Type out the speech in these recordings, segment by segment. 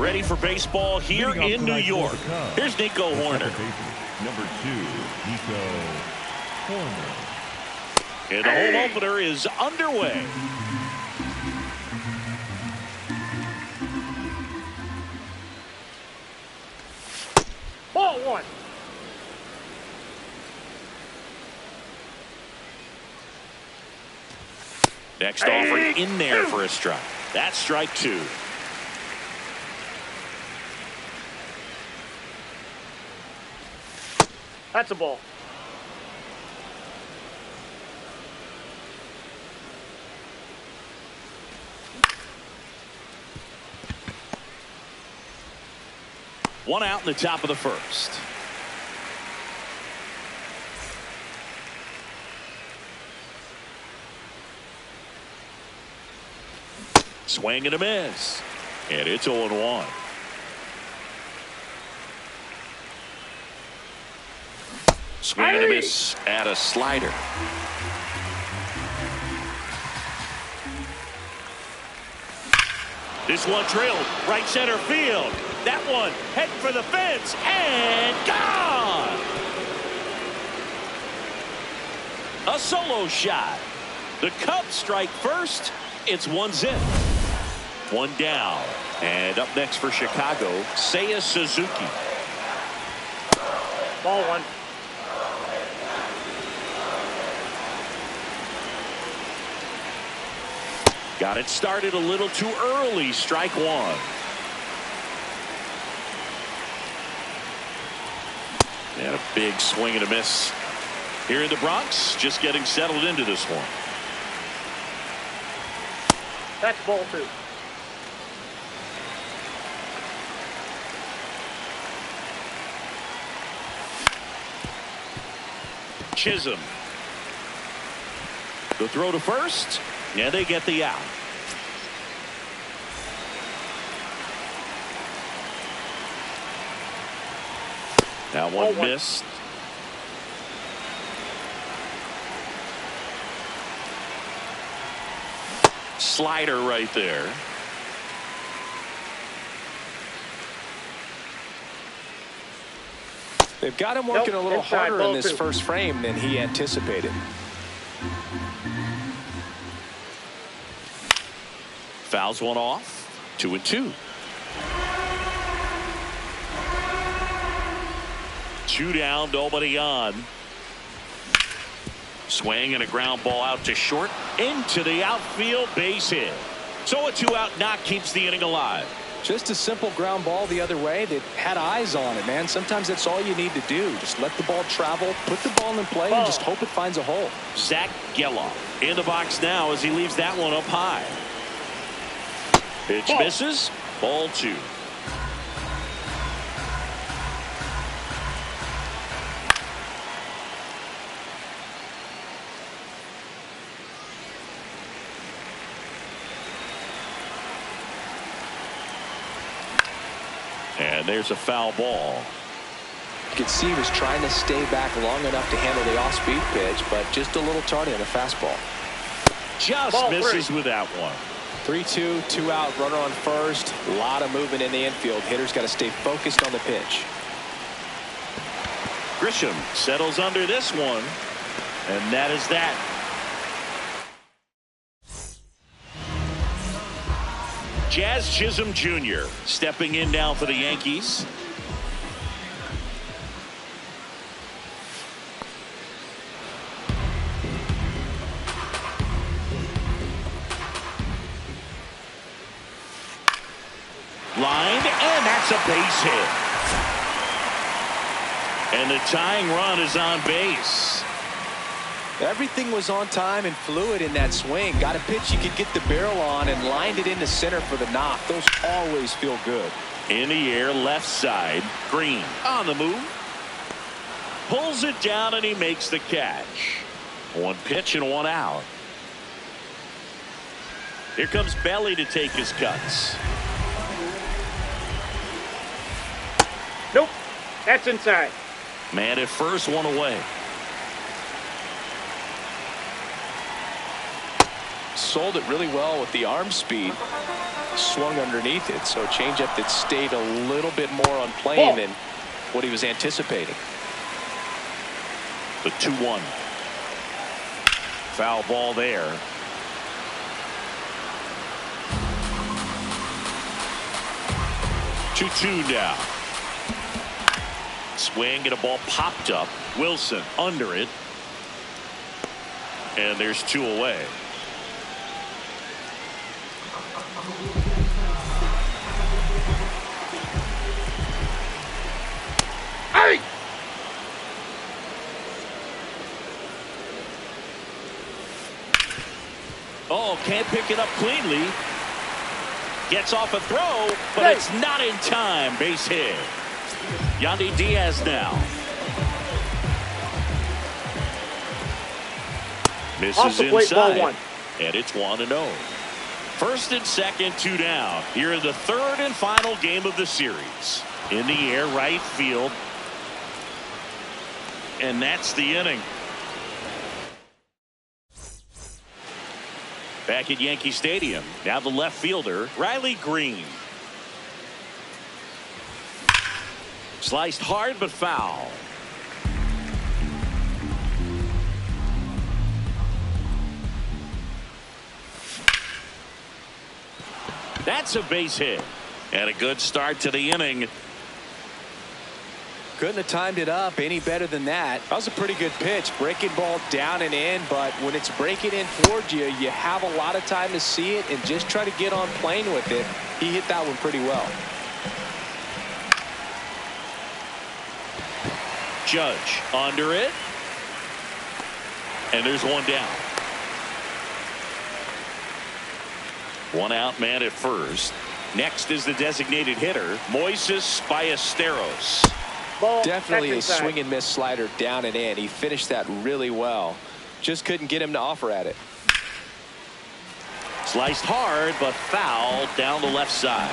Ready for baseball here in New York. Here's Nico Hoerner. Number 2, Nico Hoerner. And the home opener is underway. Ball 1. Next offering in there for a strike. That's strike 2. That's a ball. One out in the top of the first. Swing and a miss. And it's 0-1. Swing and a miss at a slider. This one drilled right center field. That one heading for the fence and gone. A solo shot. The Cubs strike first. It's 1-0. One down. And up next for Chicago, Seiya Suzuki. Ball 1. Got it started a little too early. Strike 1. And a big swing and a miss here in the Bronx. Just getting settled into this one. That's ball 2. Chisholm. The throw to first. And they get the out. That one missed. Slider right there. They've got him working a little harder in this first frame than he anticipated. Fouls one off. 2-2. 2 down, nobody on. Swing and a ground ball out to short. Into the outfield, base hit. So a 2-out knock keeps the inning alive. Just a simple ground ball the other way. They had eyes on it, man. Sometimes that's all you need to do. Just let the ball travel, put the ball in play, and just hope it finds a hole. Zach Gelof in the box now as he leaves that one up high. Pitch misses. Ball 2. And there's a foul ball. You could see he was trying to stay back long enough to handle the off-speed pitch, but just a little tardy on the fastball. Just misses with that one. 3-2, 2-out, runner on first. A lot of movement in the infield. Hitter's got to stay focused on the pitch. Grisham settles under this one, and that is that. Jazz Chisholm Jr. stepping in now for the Yankees. Lined, and that's a base hit. And the tying run is on base. Everything was on time and fluid in that swing. Got a pitch you could get the barrel on and lined it into center for the knock. Those always feel good. In the air, left side. Green on the move. Pulls it down and he makes the catch. One pitch and one out. Here comes Belly to take his cuts. Nope. That's inside. Man at first, one away. Sold it really well with the arm speed. swung underneath it. So a changeup that stayed a little bit more on plane than what he was anticipating. The 2-1. Foul ball there. 2-2 now. Swing and a ball popped up. Wilson under it. And there's 2 away. Hey! Oh, can't pick it up cleanly. Gets off a throw, but it's not in time. Base hit. Yandy Diaz now. Misses inside. Ball 1. And it's 1-0. First and second, 2 down. Here in the third and final game of the series. In the air, right field. And that's the inning. Back at Yankee Stadium. Now the left fielder, Riley Green. Sliced hard but foul. That's a base hit. And a good start to the inning. Couldn't have timed it up any better than that. That was a pretty good pitch. Breaking ball down and in, but when it's breaking in towards you, you have a lot of time to see it and just try to get on plane with it. He hit that one pretty well. Judge under it. And there's 1 down. 1 out, man at first. Next is the designated hitter, Moises Ballesteros. Ball, definitely a inside. swing and miss slider down and in. He finished that really well. Just couldn't get him to offer at it. Sliced hard but foul down the left side.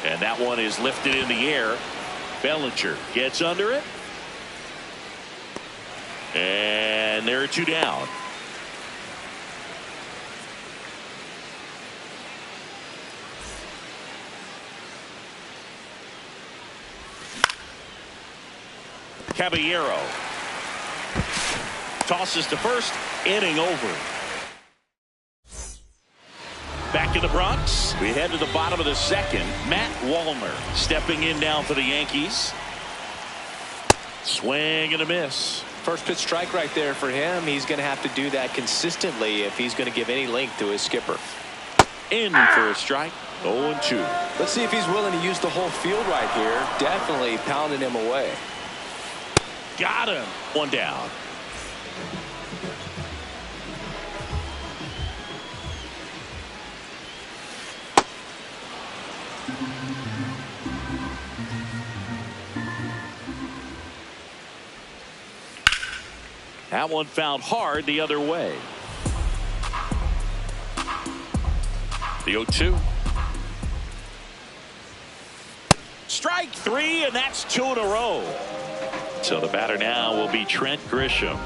And that one is lifted in the air. Bellinger gets under it. And there are 2 down. Caballero tosses to first. Inning over. Back in the Bronx, we head to the bottom of the second. Matt Wallner stepping in now for the Yankees. Swing and a miss. First pitch strike right there for him. He's going to have to do that consistently if he's going to give any length to his skipper. In for a strike. 0-2. Let's see if he's willing to use the whole field right here. Definitely pounding him away. Got him. 1 down. That one found hard the other way. The 0-2. Strike 3, and that's 2 in a row. So the batter now will be Trent Grisham.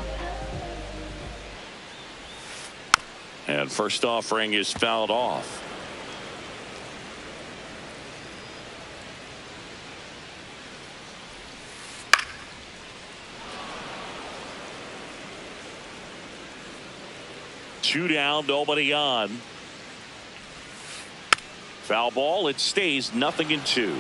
And first offering is fouled off. Two down, nobody on. Foul ball, it stays 0-2.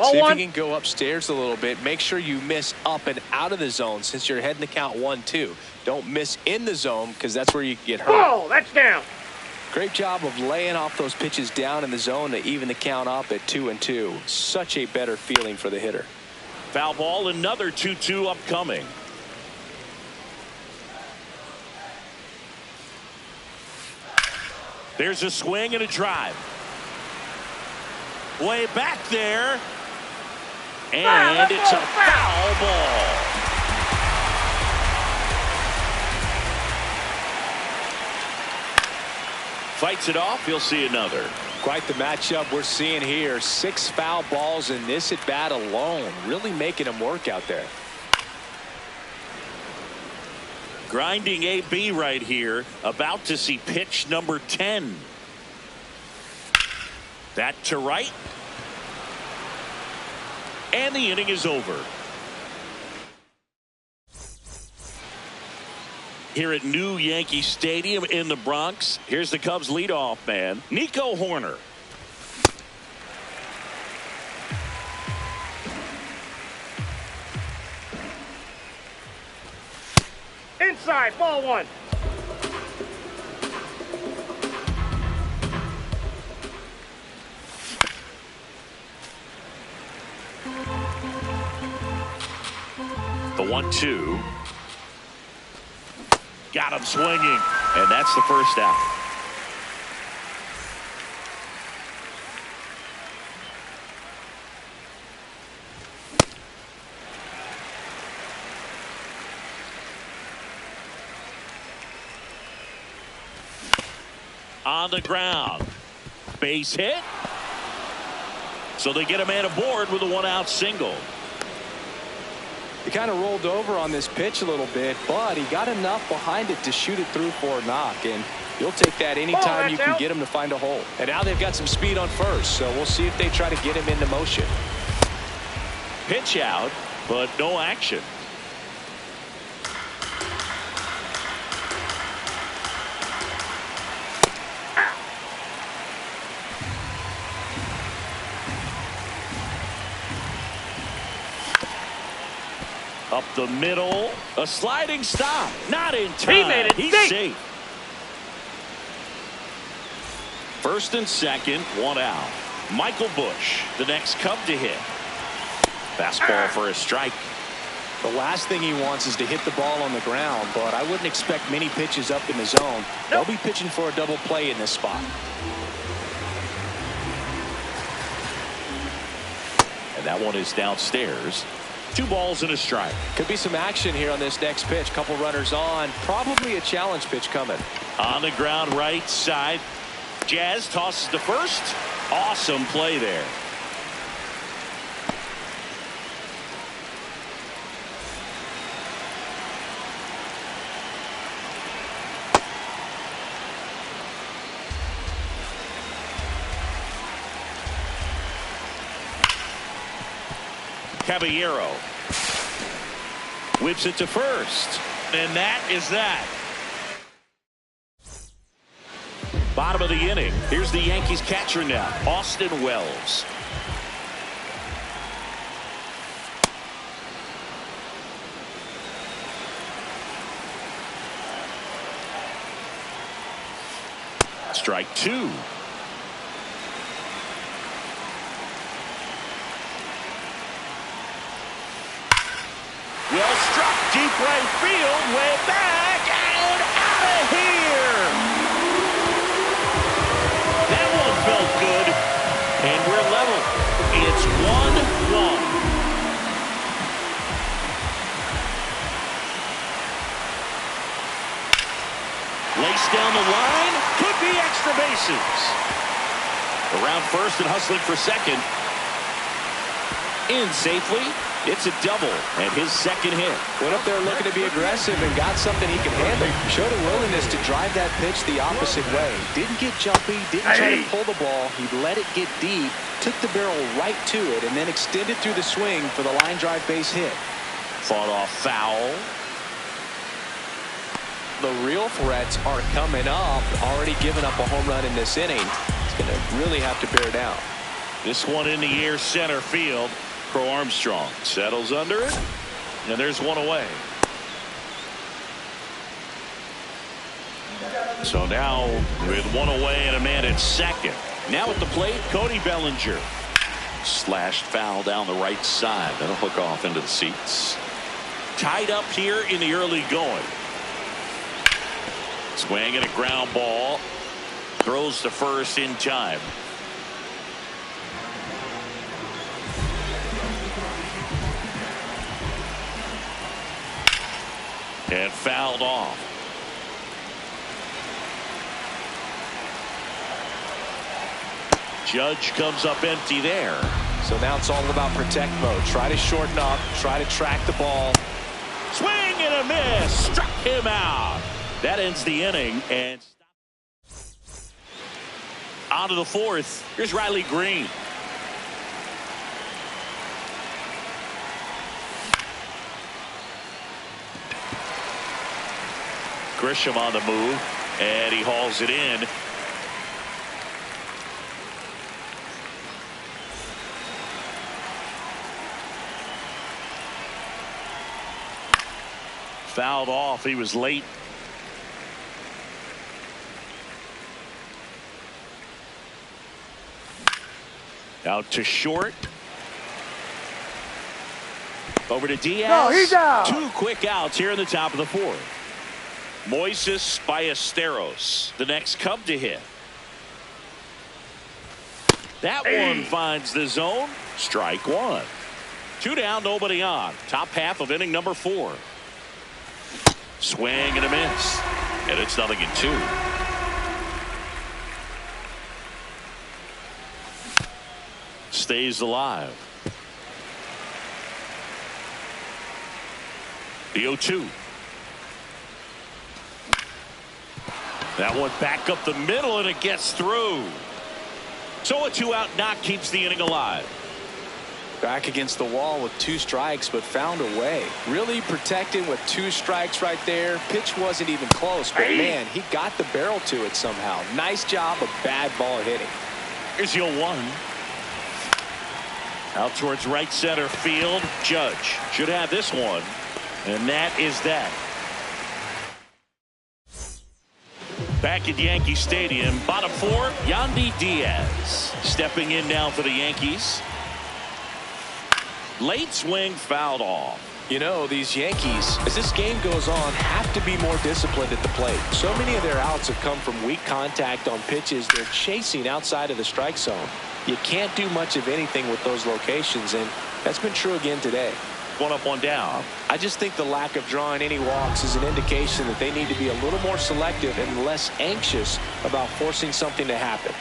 See if you can go upstairs a little bit. Make sure you miss up and out of the zone since you're heading to count 1-2. Don't miss in the zone because that's where you get hurt. Oh, that's down. Great job of laying off those pitches down in the zone to even the count up at 2-2. Such a better feeling for the hitter. Foul ball, another 2-2 upcoming. There's a swing and a drive. Way back there. And it's a foul ball. fights it off. He'll see another. Quite the matchup we're seeing here. 6 foul balls in this at bat alone. Really making him work out there. Grinding AB right here. About to see pitch number 10. That to right. And the inning is over. Here at New Yankee Stadium in the Bronx, here's the Cubs leadoff man, Nico Hoerner. Inside, ball one. The 1-2. Got him swinging, and that's the first out. On the ground. Base hit. So they get a man aboard with a 1-out single. He kind of rolled over on this pitch a little bit, but he got enough behind it to shoot it through for a knock, and you'll take that anytime you can get him to find a hole. And now they've got some speed on first, so we'll see if they try to get him into motion. Pitch out, but no action. Up the middle, a sliding stop, not in time. He made it. He's safe. First and second, 1 out. Michael Busch, the next Cub to hit. Fastball for a strike. The last thing he wants is to hit the ball on the ground, but I wouldn't expect many pitches up in the zone. They'll be pitching for a double play in this spot. And that one is downstairs. 2 balls and a strike. Could be some action here on this next pitch. Couple runners on. Probably a challenge pitch coming. On the ground right side. Jazz tosses to first. Awesome play there. Caballero whips it to first, and that is that. Bottom of the inning. Here's the Yankees catcher now, Austin Wells. Strike 2. Well struck, deep right field, way back, and out of here. That one felt good, and we're level. It's 1-1. Lace down the line, could be extra bases. Around first and hustling for second. In safely. It's a double and his second hit. Went up there looking to be aggressive and got something he can handle. Showed a willingness to drive that pitch the opposite way. Didn't get jumpy, didn't try to pull the ball. He let it get deep, took the barrel right to it, and then extended through the swing for the line drive base hit. Fought off foul. The real threats are coming up. Already given up a home run in this inning. He's going to really have to bear down. This one in the air center field. Crow Armstrong settles under it, and there's one away. So now with one away and a man at second. Now at the plate, Cody Bellinger. Slashed foul down the right side. That'll hook off into the seats. Tied up here in the early going. Swing and a ground ball. Throws to first in time. And fouled off. Judge comes up empty there. So now it's all about protect mode. Try to shorten up, try to track the ball. Swing and a miss. Struck him out. That ends the inning. And on to the fourth. Here's Riley Green. Grisham on the move, and he hauls it in. Fouled off. He was late. Out to short. Over to Diaz. No, he's out. 2 quick outs here in the top of the fourth. Moises Ballesteros, the next Cub to hit. That one finds the zone. Strike one. 2 down, nobody on. Top half of inning number 4. Swing and a miss. And it's 0-2. Stays alive. The 0-2. That one back up the middle, and it gets through. So a 2-out knock keeps the inning alive. Back against the wall with 2 strikes, but found a way. Really protected with 2 strikes right there. Pitch wasn't even close, but man, he got the barrel to it somehow. Nice job of bad ball hitting. Here's the 0-1. Out towards right center field. Judge should have this one, and that is that. Back at Yankee Stadium, bottom 4, Yandy Diaz stepping in now for the Yankees. Late swing fouled off. You know, these Yankees, as this game goes on, have to be more disciplined at the plate. So many of their outs have come from weak contact on pitches they're chasing outside of the strike zone. You can't do much of anything with those locations, and that's been true again today. 1 up, 1 down. I just think the lack of drawing any walks is an indication that they need to be a little more selective and less anxious about forcing something to happen.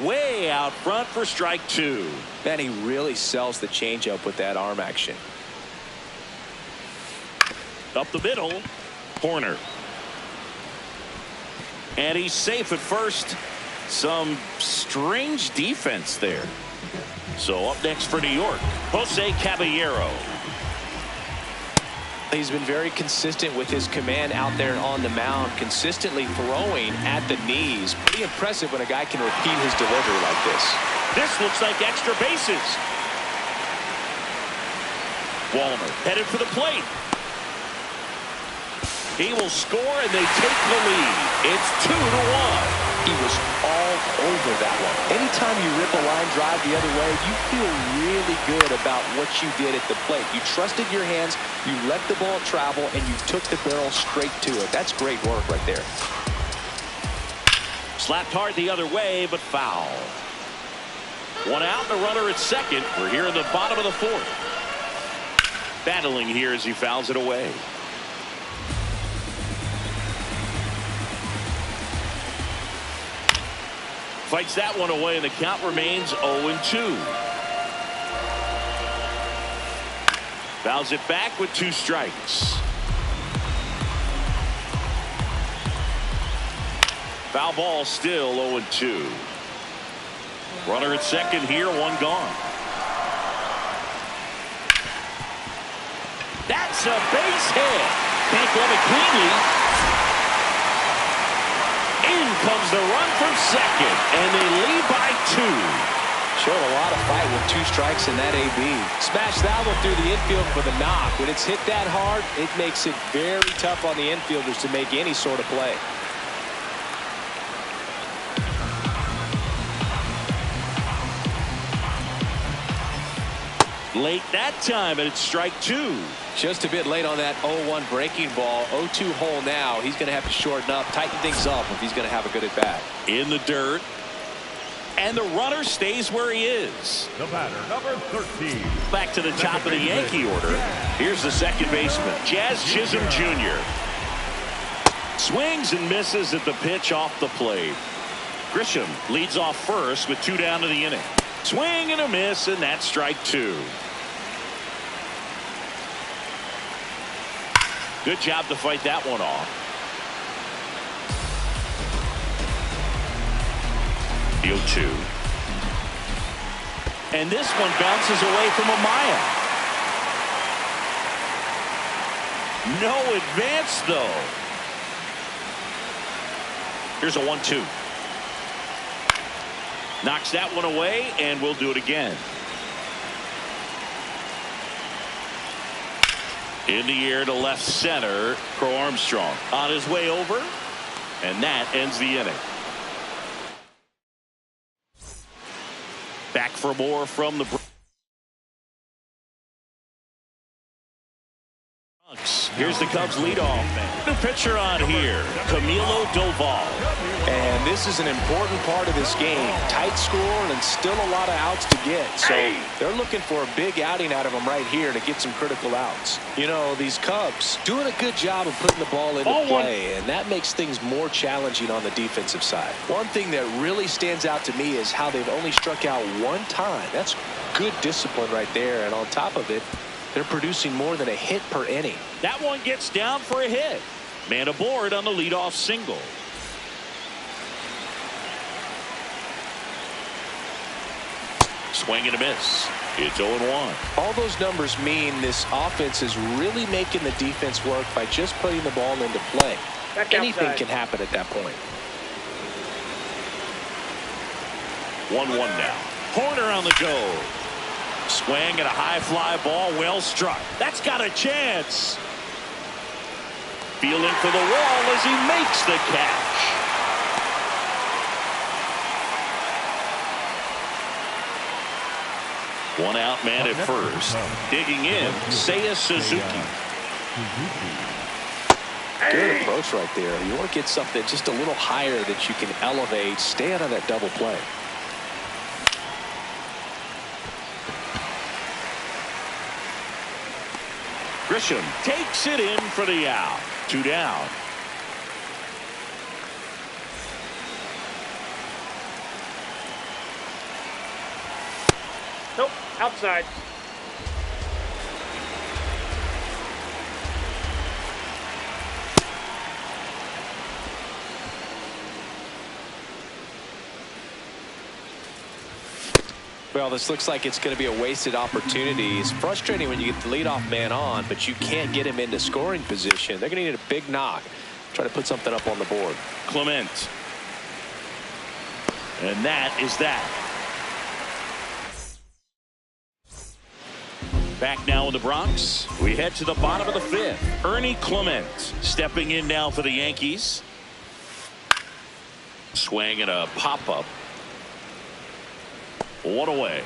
Way out front for strike 2. Man, he really sells the changeup with that arm action. Up the middle, Horner. And he's safe at first. Some strange defense there. So up next for New York, Jose Caballero. He's been very consistent with his command out there on the mound, consistently throwing at the knees. Pretty impressive when a guy can repeat his delivery like this. This looks like extra bases. Wallner headed for the plate. He will score, and they take the lead. It's 2-1. He was all over that one. Anytime you rip a line drive the other way, you feel really good about what you did at the plate. You trusted your hands, you let the ball travel, and you took the barrel straight to it. That's great work right there. Slapped hard the other way, but foul. 1 out, and a runner at second. We're here in the bottom of the 4th. Battling here as he fouls it away. Fights that one away, and the count remains 0-2. Fouls it back with 2 strikes. Foul ball still 0-2. Runner at second here, 1 gone. That's a base hit. Can't glove it cleanly. In comes the run from second, and they lead by 2. Showed a lot of fight with 2 strikes in that AB. Smashed that one through the infield for the knock. When it's hit that hard, it makes it very tough on the infielders to make any sort of play. Late that time, and it's strike 2. Just a bit late on that 0-1 breaking ball. 0-2 hole now. He's going to have to shorten up, tighten things up if he's going to have a good at bat. In the dirt. And the runner stays where he is. The batter, number 13. Back to the top of the Yankee order. Here's the second baseman, Jazz Chisholm Jr. Swings and misses at the pitch off the plate. Grisham leads off first with 2 down to the inning. Swing and a miss, and that's strike 2. Good job to fight that one off. The 0-2. And this one bounces away from Amaya. No advance, though. Here's a 1-2. Knocks that one away, and we'll do it again. In the air to left center, Crow Armstrong on his way over, and that ends the inning. Back for more from the Bronx. Here's the Cubs leadoff man. The pitcher on here, Camilo Doval. And this is an important part of this game. Tight score and still a lot of outs to get. So they're looking for a big outing out of them right here to get some critical outs. You know, these Cubs doing a good job of putting the ball into play, and that makes things more challenging on the defensive side. One thing that really stands out to me is how they've only struck out 1 time. That's good discipline right there. And on top of it, they're producing more than a hit per inning. That one gets down for a hit. Man aboard on the leadoff single. Swing and a miss. It's 0-1. All those numbers mean this offense is really making the defense work by just putting the ball into play. Anything can happen at that point. 1-1 now. Horner on the go. Swing and a high fly ball, well struck. That's got a chance. Feeling for the wall as he makes the catch. One out man at first. Digging in, Seiya Suzuki. Good approach right there. You want to get something just a little higher that you can elevate. Stay out of that double play. Grisham takes it in for the out. 2 down. Nope, outside. Well, this looks like it's going to be a wasted opportunity. It's frustrating when you get the leadoff man on, but you can't get him into scoring position. They're going to need a big knock. Try to put something up on the board. Clement. And that is that. Back now in the Bronx. We head to the bottom of the 5th. Ernie Clement stepping in now for the Yankees. Swing and a pop-up. 1 away.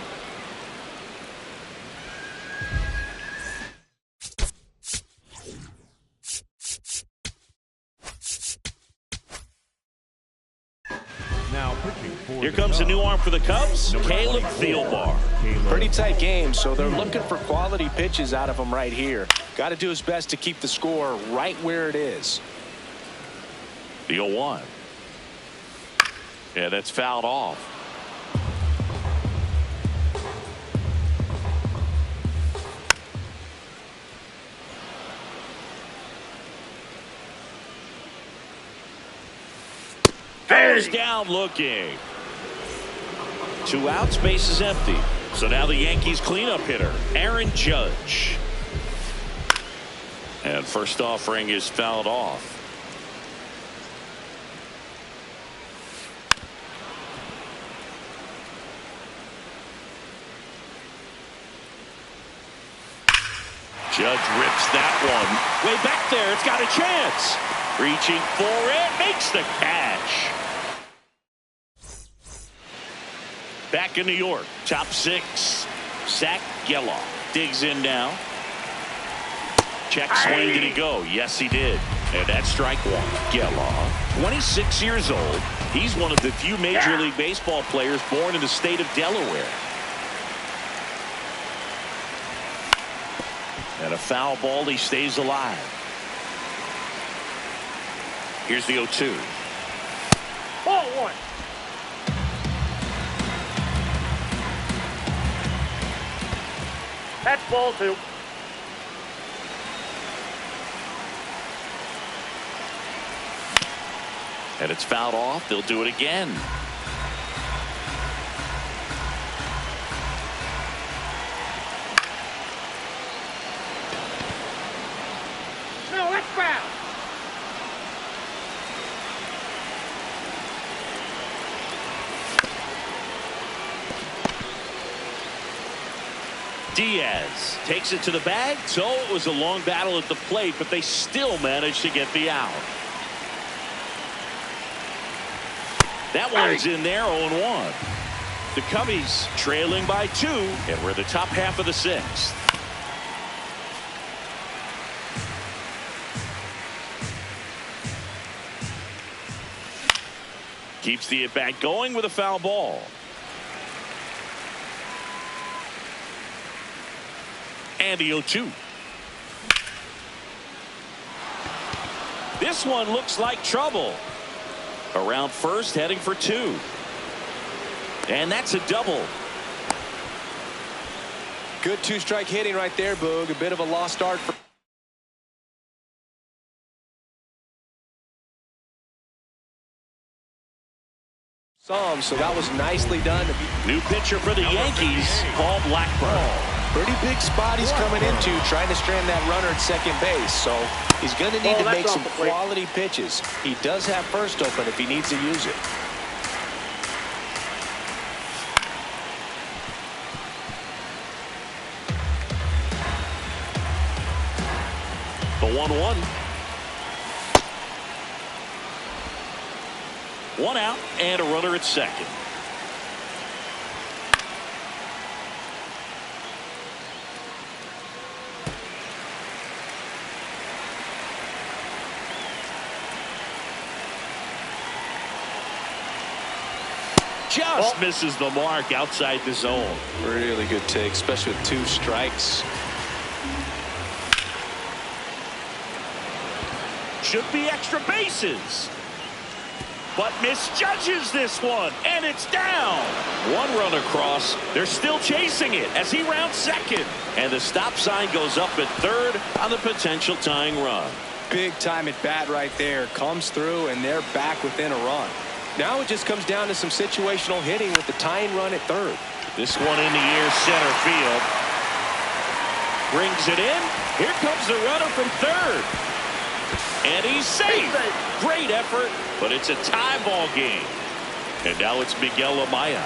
Now pitching for Here comes a new arm for the Cubs, Caleb Thielbar. Pretty tight game, so they're looking for quality pitches out of him right here. Got to do his best to keep the score right where it is. The 0-1. Yeah, that's fouled off. Goes down looking. 2 outs, base is empty. So now the Yankees cleanup hitter, Aaron Judge. And first offering is fouled off. Judge rips that one. Way back there, it's got a chance. Reaching for it, makes the catch. Back in New York, top 6. Zach Geloff digs in now. Check swing, did he go? Yes, he did. And that's strike 1. Geloff, 26 years old, He's one of the few Major League Baseball players born in the state of Delaware. And a foul ball, he stays alive. Here's the 0-2. Ball one. That's ball two. And it's fouled off. They'll do it again. No, that's foul. Diaz takes it to the bag. So it was a long battle at the plate, but they still managed to get the out. That one's in there, 0-1. The Cubbies trailing by 2, and we're in the top half of the 6th. Keeps the at-bat going with a foul ball. And the 0-2. This one looks like trouble. Around first, heading for 2. And that's a double. Good two-strike hitting right there, Boog. A bit of a lost start for some, so that was nicely done. New pitcher for the Yankees, Paul Blackburn. Pretty big spot he's coming into, trying to strand that runner at second base. So he's going to need to make some quality pitches. He does have first open if he needs to use it. The 1-1. One out and a runner at second. Just misses the mark outside the zone. Really good take, especially with 2 strikes. Should be extra bases. But misjudges this one, and it's down. 1 run across. They're still chasing it as he rounds second. And the stop sign goes up at third on the potential tying run. Big time at bat right there. Comes through, and they're back within a run. Now it just comes down to some situational hitting with the tying run at third. This one in the air, center field. Brings it in. Here comes the runner from third. And he's safe. Great effort, but it's a tie ball game. And now it's Miguel Amaya.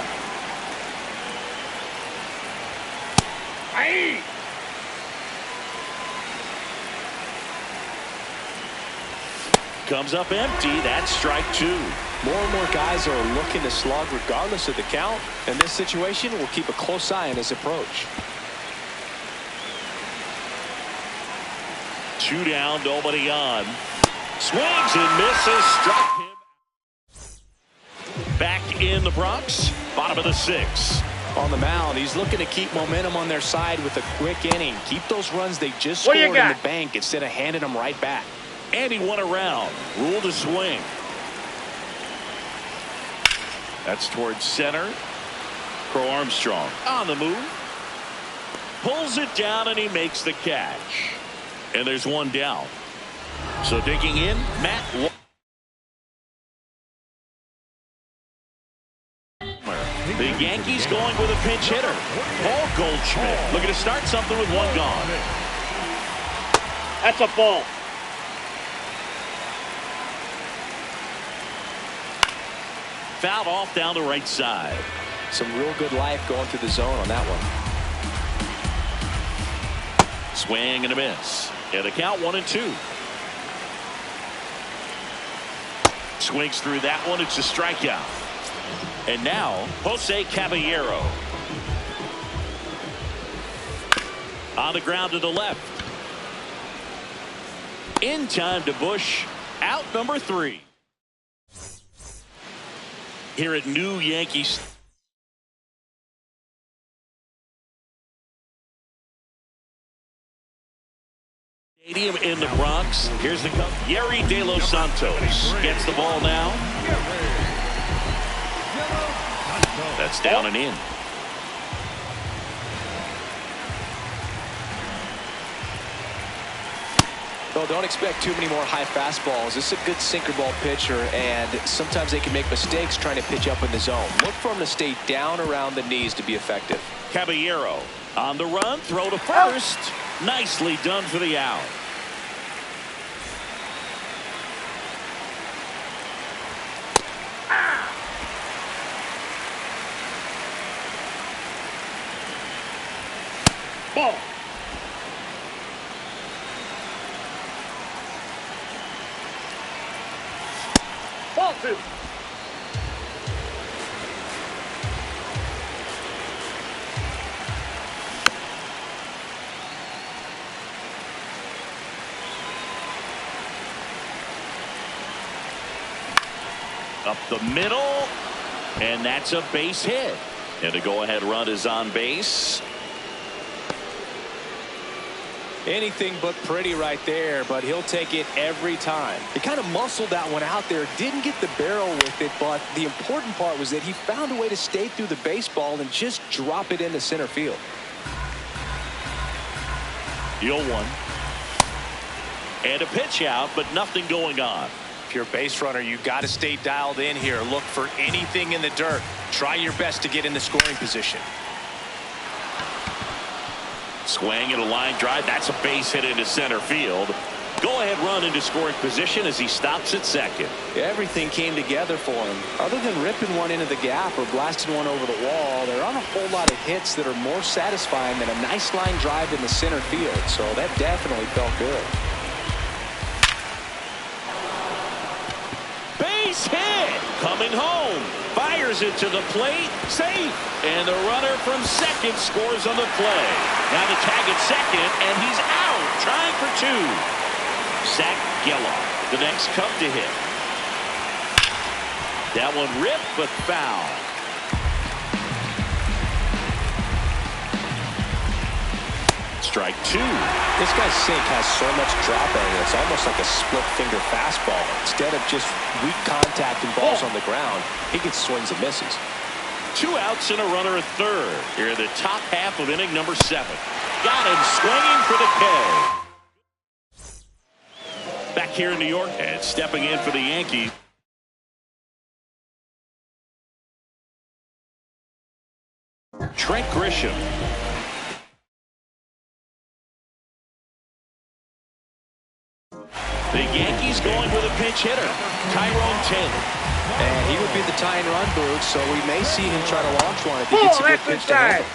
Aye. Comes up empty. That's strike 2. More and more guys are looking to slug regardless of the count. In this situation, we'll keep a close eye on his approach. 2 down, nobody on. Swings and misses. Struck him. Back in the Bronx, bottom of the 6th. On the mound, he's looking to keep momentum on their side with a quick inning. Keep those runs they just scored in the bank instead of handing them right back. And he won around. Ruled a swing. That's towards center. Crow Armstrong on the move. Pulls it down and he makes the catch. And there's 1 down. So digging in, Matt. The Yankees going with a pinch hitter. Paul Goldschmidt looking to start something with 1 gone. That's a ball. Fouled off down the right side. Some real good life going through the zone on that one. Swing and a miss. And the count 1-2. Swings through that one. It's a strikeout. And now Jose Caballero. On the ground to the left. In time to Bush. Out number 3. here at New Yankees Stadium in the Bronx. Here's the cup. Yerry De Los Santos gets the ball now. That's down and in. Well, don't expect too many more high fastballs. This is a good sinker ball pitcher, and sometimes they can make mistakes trying to pitch up in the zone. Look for him to stay down around the knees to be effective. Caballero on the run, throw to first. Nicely done for the out. Ball. Ball two. Up the middle, and that's a base hit. And a go-ahead run is on base. Anything but pretty right there, but he'll take it every time. He kind of muscled that one out there, didn't get the barrel with it, but the important part was that he found a way to stay through the baseball and just drop it into center field. The 0-1. And a pitch out, but nothing going on. If you're a base runner, you got to stay dialed in here. Look for anything in the dirt. Try your best to get in the scoring position. Swing and a line drive. That's a base hit into center field. Go ahead run into scoring position as he stops at second. Everything came together for him. Other than ripping one into the gap or blasting one over the wall, there aren't a whole lot of hits that are more satisfying than a nice line drive in the center field. So that definitely felt good. Base hit. Coming home. Fires it to the plate. Safe. And the runner from second scores on the play. Now the tag at second, and he's out. Trying for two. Zach Gelof, the next Cub to hit. That one ripped, but foul. Strike two. This guy's sink has so much drop angle. It's almost like a split finger fastball. Instead of just weak contact and balls on the ground, he gets swings and misses. 2 outs and a runner at third. Here in the top half of inning number 7. Got him swinging for the K. Back here in New York and stepping in for the Yankees. Trent Grisham. The Yankees going with a pinch hitter, Tyrone Taylor. And he would be the tying run, Boog, so we may see him try to launch one if he gets a good pitch to handle.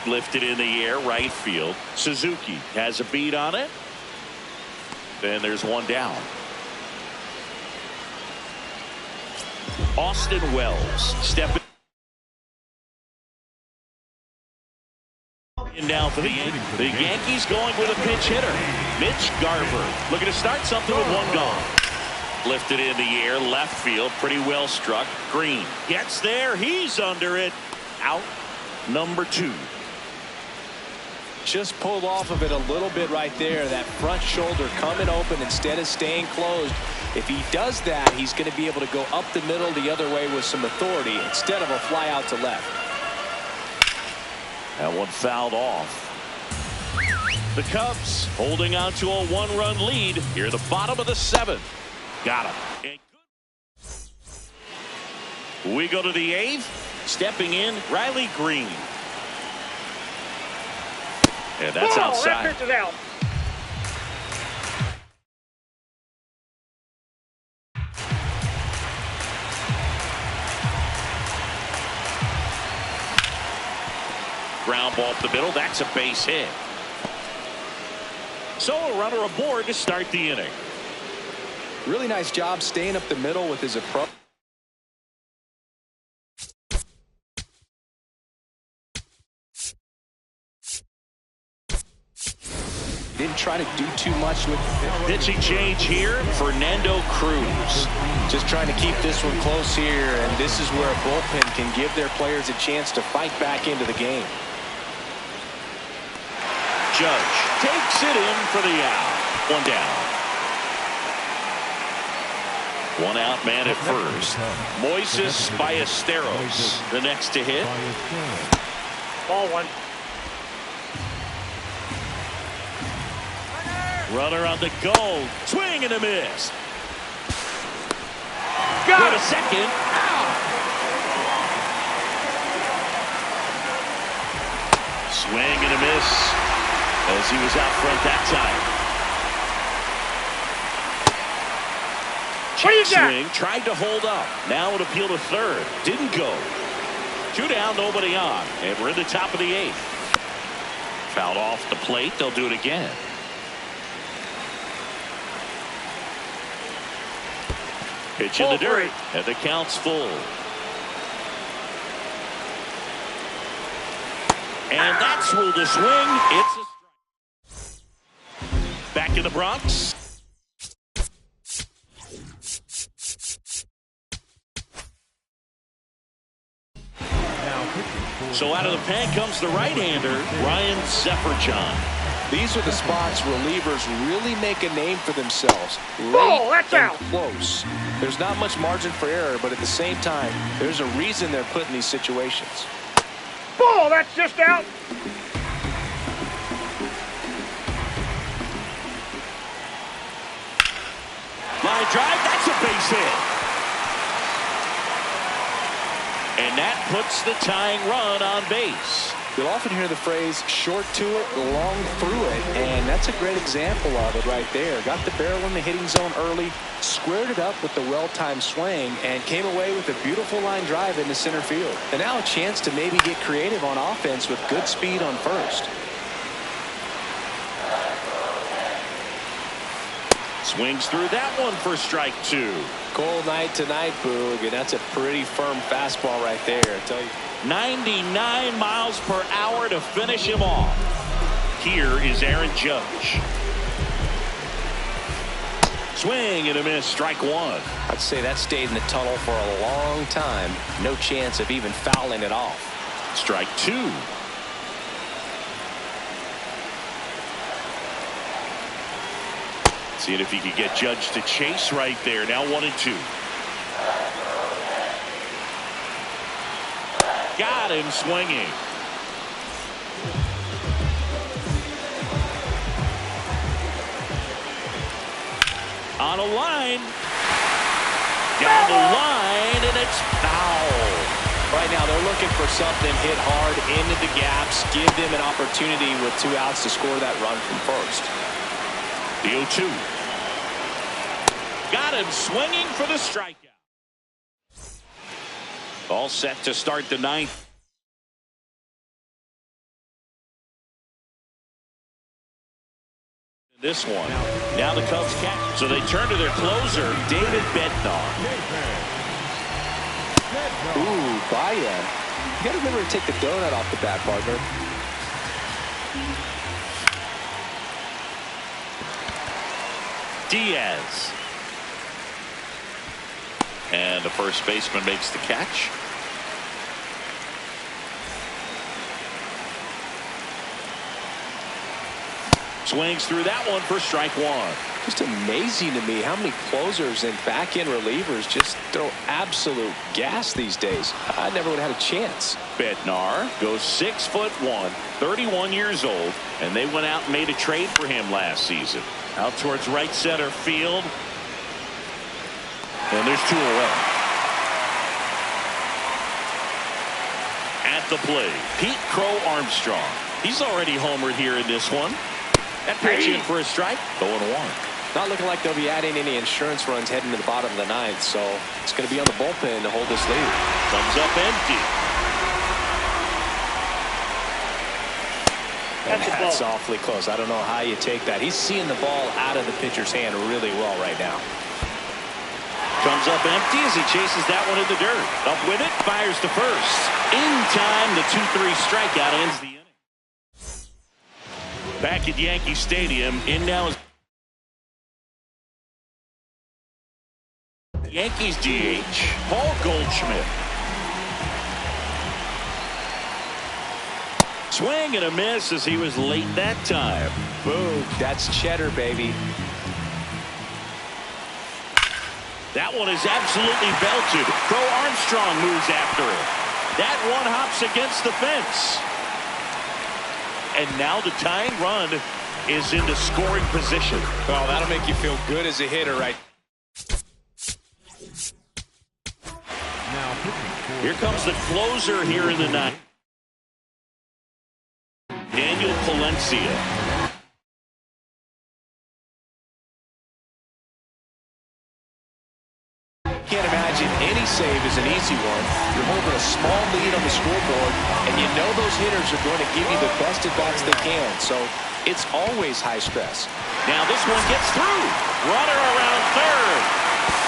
Lifted in the air, right field. Suzuki has a beat on it. Then there's one down. Austin Wells stepping in now for the Yankees. The Yankees going with a pinch hitter, Mitch Garver, looking to start something with one gone. Lifted in the air, left field, pretty well struck. Green gets there, he's under it. Out number 2. Just pulled off of it a little bit right there. That front shoulder coming open instead of staying closed. If he does that, he's going to be able to go up the middle the other way with some authority instead of a fly out to left. That one fouled off. The Cubs holding on to a 1-run lead here at the bottom of the 7th. Got him. We go to the 8th. Stepping in, Riley Green. And that's outside. That pitch is out. Ground ball up the middle. That's a base hit. So a runner aboard to start the inning. Really nice job staying up the middle with his approach. Didn't try try to do too much with the pitching change here. Fernando Cruz. Just trying to keep this one close here, and this is where a bullpen can give their players a chance to fight back into the game. Judge takes it in for the out. One down. One out man at first. Moises Ballesteros, the next to hit. Ball one. Runner on the go. Swing and a miss. Got a second. Out. Swing and a miss as he was out front that time. Check swing, tried to hold up. Now it appeal to third. Didn't go. 2 down, nobody on. And we're in the top of the 8th. Fouled off the plate. They'll do it again. Pitch in the dirt, and the count's full. And that's ruled a swing. It's a strike. Back in the Bronx. So out of the pen comes the right-hander, Ryan Seferian. These are the spots relievers really make a name for themselves. Oh, that's out. Close. There's not much margin for error, but at the same time, there's a reason they're put in these situations. Ball, that's just out. Line drive, that's a base hit. And that puts the tying run on base. You'll often hear the phrase short to it, long through it, and that's a great example of it right there. Got the barrel in the hitting zone early, squared it up with the well-timed swing, and came away with a beautiful line drive into center field. And now a chance to maybe get creative on offense with good speed on first. Swings through that one for strike 2. Cold night tonight, Boog, and that's a pretty firm fastball right there, I tell you. 99 miles per hour to finish him off. Here is Aaron Judge. Swing and a miss, strike 1. I'd say that stayed in the tunnel for a long time. No chance of even fouling it off. Strike 2. Seeing if he could get Judge to chase right there. Now 1-2. Got him swinging. On a line. Down the line, and it's foul. Right now, they're looking for something hit hard into the gaps, give them an opportunity with 2 outs to score that run from first. The 0-2. Got him swinging for the strikeout. All set to start the 9th. This one. Now the Cubs catch. So they turn to their closer, David Bednar. Ooh, Bayan. You got to remember to take the donut off the bat, partner. Diaz. And the first baseman makes the catch. Swings through that one for strike 1. Just amazing to me how many closers and back-end relievers just throw absolute gas these days. I never would have had a chance. Bednar goes 6'1", 31 years old, and they went out and made a trade for him last season. Out towards right center field. And there's 2 away. At the plate, Pete Crow Armstrong. He's already homered here in this one. That pitch in for a strike. 0-1. Not looking like they'll be adding any insurance runs heading to the bottom of the 9th, so it's going to be on the bullpen to hold this lead. Comes up empty. And that's awfully close. I don't know how you take that. He's seeing the ball out of the pitcher's hand really well right now. Comes up empty as he chases that one in the dirt. Up with it, fires to first. In time, the 2-3 strikeout ends the inning. Back at Yankee Stadium, in now is Yankees DH, Paul Goldschmidt. Swing and a miss as he was late that time. Boom. That's cheddar, baby. That one is absolutely belted. Bo Armstrong moves after it. That one hops against the fence. And now the tying run is into scoring position. Oh, that'll make you feel good as a hitter, right? Now pitching for Here comes the closer here in the ninth. Daniel Palencia. Can't imagine any save is an easy one. You're holding a small lead on the scoreboard, and you know those hitters are going to give you the best at-bats they can. So it's always high stress. Now this one gets through. Runner around third.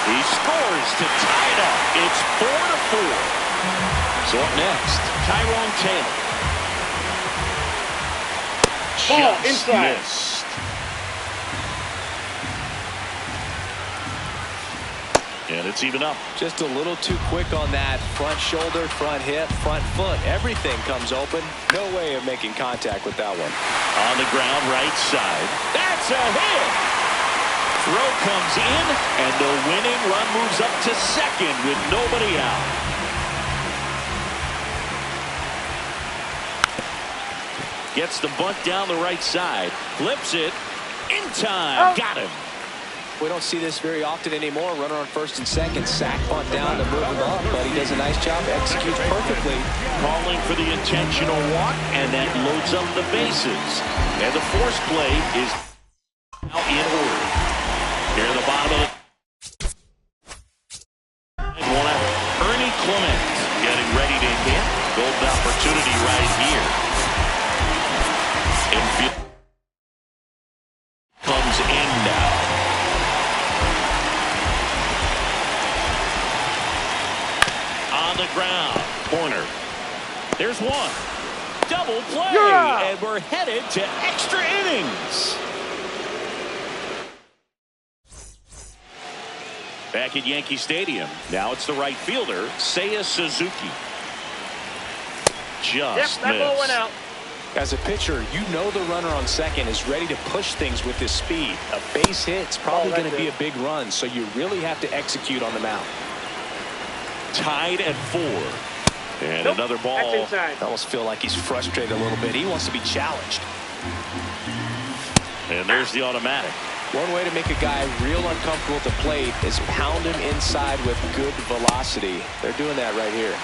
He scores to tie it up. It's 4-4. So up next, Tyrone Taylor. Ball Just inside. missed. And it's even up. Just a little too quick on that front shoulder, front hip, front foot. Everything comes open. No way of making contact with that one. On the ground, right side. That's a hit. Throw comes in, and the winning run moves up to second with nobody out. Gets the bunt down the right side. Flips it. In time. Got him. We don't see this very often anymore. Runner on first and second. Sack bunt down to move him up, but he does a nice job. Executes perfectly. Calling for the intentional walk, and that loads up the bases. And the force play is now in order. Here at the bottom of the one out. Ernie Clement getting ready to hit. Golden opportunity right here. Infield comes in now. On the ground. Corner. There's one. Double play. Yeah. And we're headed to extra innings. Back at Yankee Stadium. Now it's the right fielder, Seiya Suzuki. Just That ball went missed. out. As a pitcher, you know the runner on second is ready to push things with his speed. A base hit's probably going to be a big run, so you really have to execute on the mound. Tied at 4. And Nope, another ball. That's inside. I almost feel like he's frustrated a little bit. He wants to be challenged. And there's the automatic. One way to make a guy real uncomfortable at the plate is pound him inside with good velocity. They're doing that right here.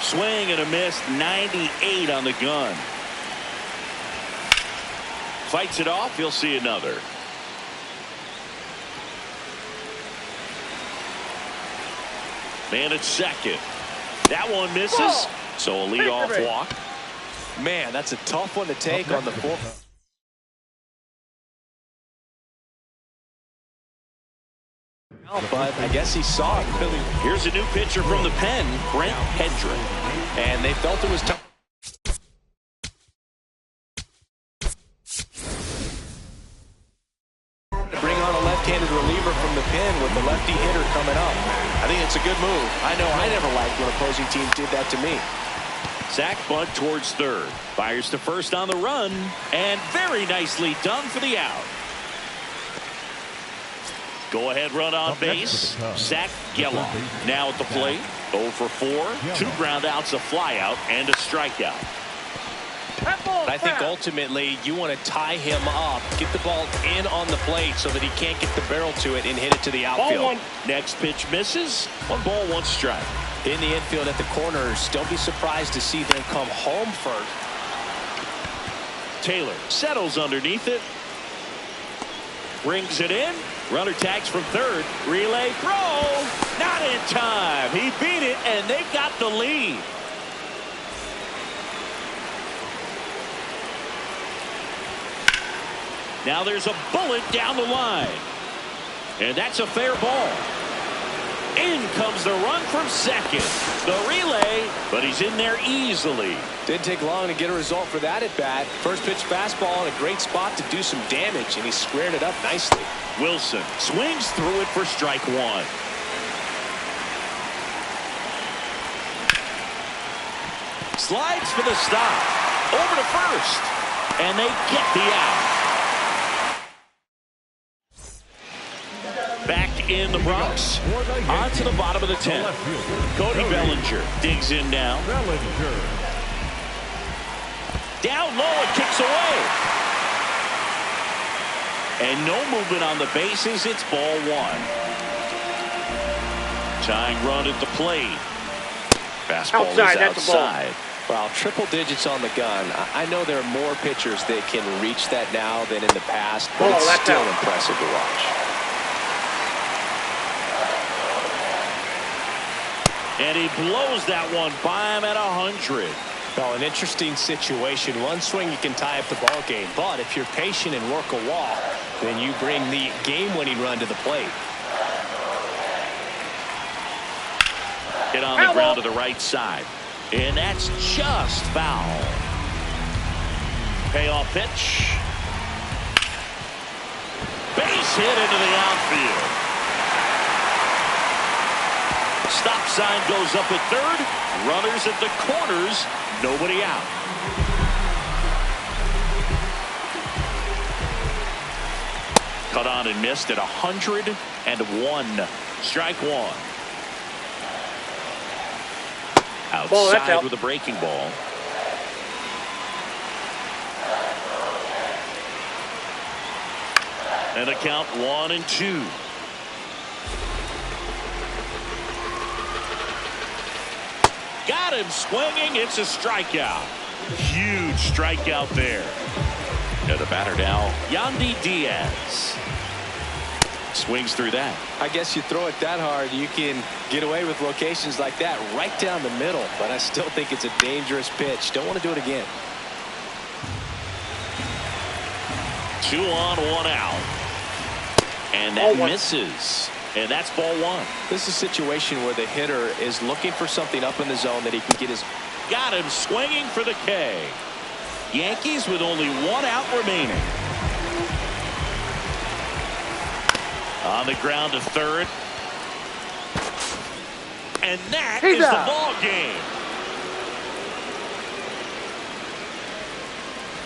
Swing and a miss. 98 on the gun. Fights it off. He'll see another. Man at second. That one misses. Ball. So a leadoff Victory. walk. Man, that's a tough one to take on the fourth. But I guess he saw it really. Here's a new pitcher from the pen, Brent Hendrick. And they felt it was tough. To bring on a left-handed reliever from the pen with the lefty hitter coming up. I think it's a good move. I know I never liked when opposing teams did that to me. Sack bunt towards third. Fires to first on the run. And very nicely done for the out. Go ahead run on base. Zach Geloff now at the plate. 0 for 4. 2 ground outs, a fly out, and a strikeout. That ball's I think foul. ultimately you want to tie him up, get the ball in on the plate so that he can't get the barrel to it and hit it to the Ball outfield. one. Next pitch misses. 1 ball, 1 strike. In the infield at the corners, don't be surprised to see them come home first. Taylor settles underneath it. Brings it in. Runner tags from third. Relay throw. Not in time. He beat it, and they got the lead. Now there's a bullet down the line. And that's a fair ball. In comes the run from second. The relay, but he's in there easily. Didn't take long to get a result for that at bat. First pitch fastball in a great spot to do some damage, and he squared it up nicely. Wilson swings through it for strike one. Slides for the stop. Over to first. And they get the out. Back in the Bronx. On to the bottom of the 10th. Cody Bellinger digs in now. Down low and kicks away. And no movement on the bases. It's ball one. Tying run at the plate. Fastball is outside. Well, triple digits on the gun. I know there are more pitchers that can reach that now than in the past, but it's still impressive to watch. And he blows that one by him at 100. Well, an interesting situation. One swing you can tie up the ball game, but if you're patient and work a walk, then you bring the game-winning run to the plate. Hit on the ground to the right side. And that's just foul. Payoff pitch. Base hit into the outfield. Stop sign goes up at third. Runners at the corners. Nobody out. Cut on and missed at 101. Strike one. Outside with a breaking ball. And a count 1-2. Got him swinging. It's a strikeout. Huge strikeout there. And the batter now, Yandy Diaz. Swings through that. I guess you throw it that hard, you can get away with locations like that right down the middle, but I still think it's a dangerous pitch. Don't want to do it again. 2 on, 1 out. And that misses. And that's ball one. This is a situation where the hitter is looking for something up in the zone that he can get his. Got him swinging for the K. Yankees with only 1 out remaining. On the ground to third. And that is the ball game.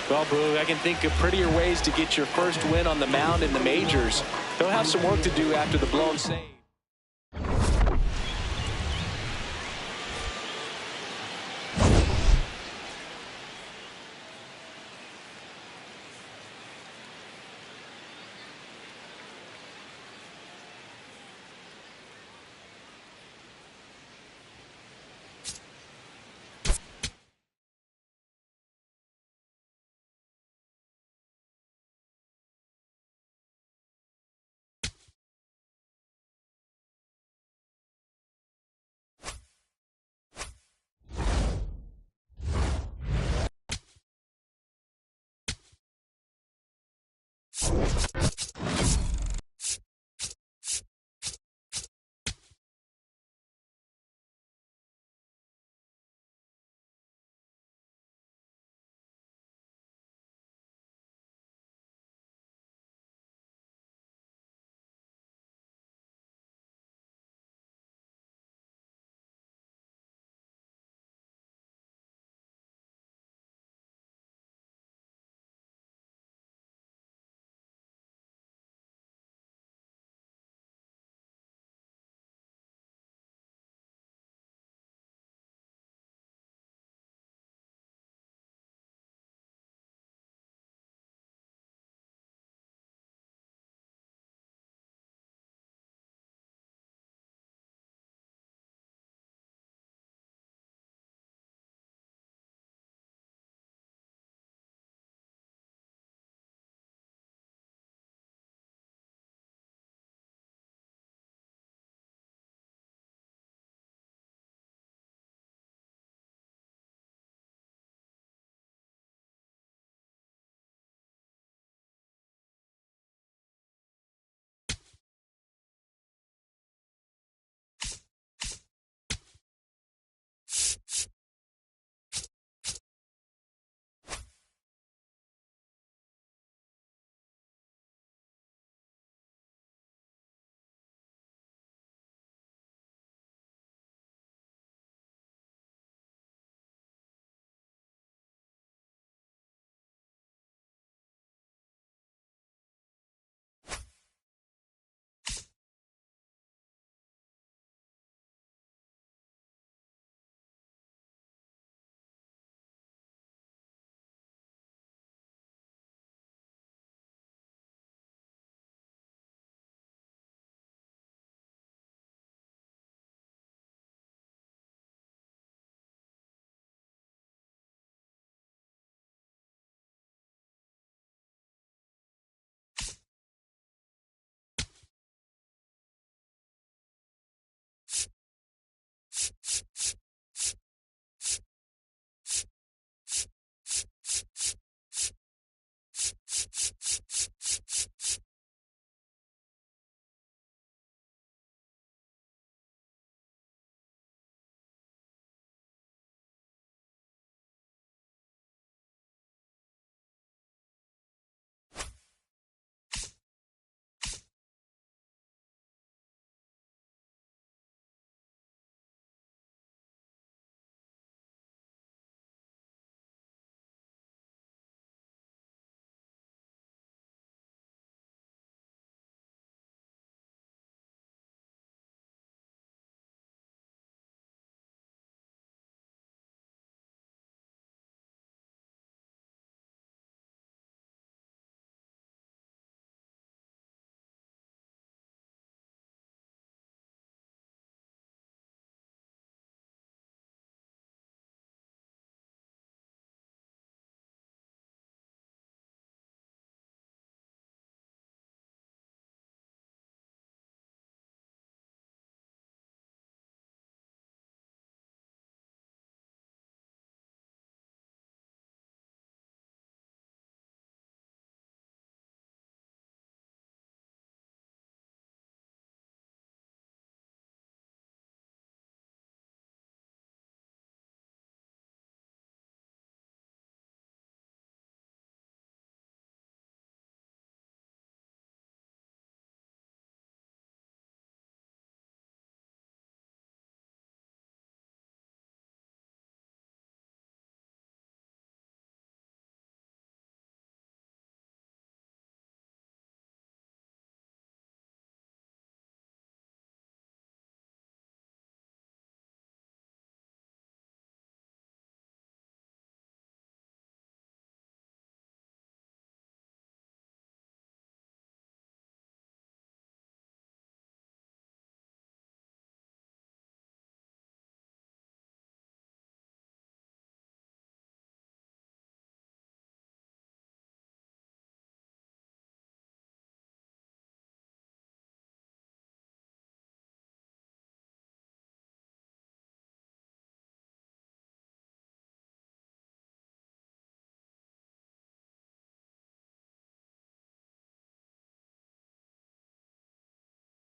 Well, Boog, I can think of prettier ways to get your first win on the mound in the majors. They'll have some work to do after the blown save.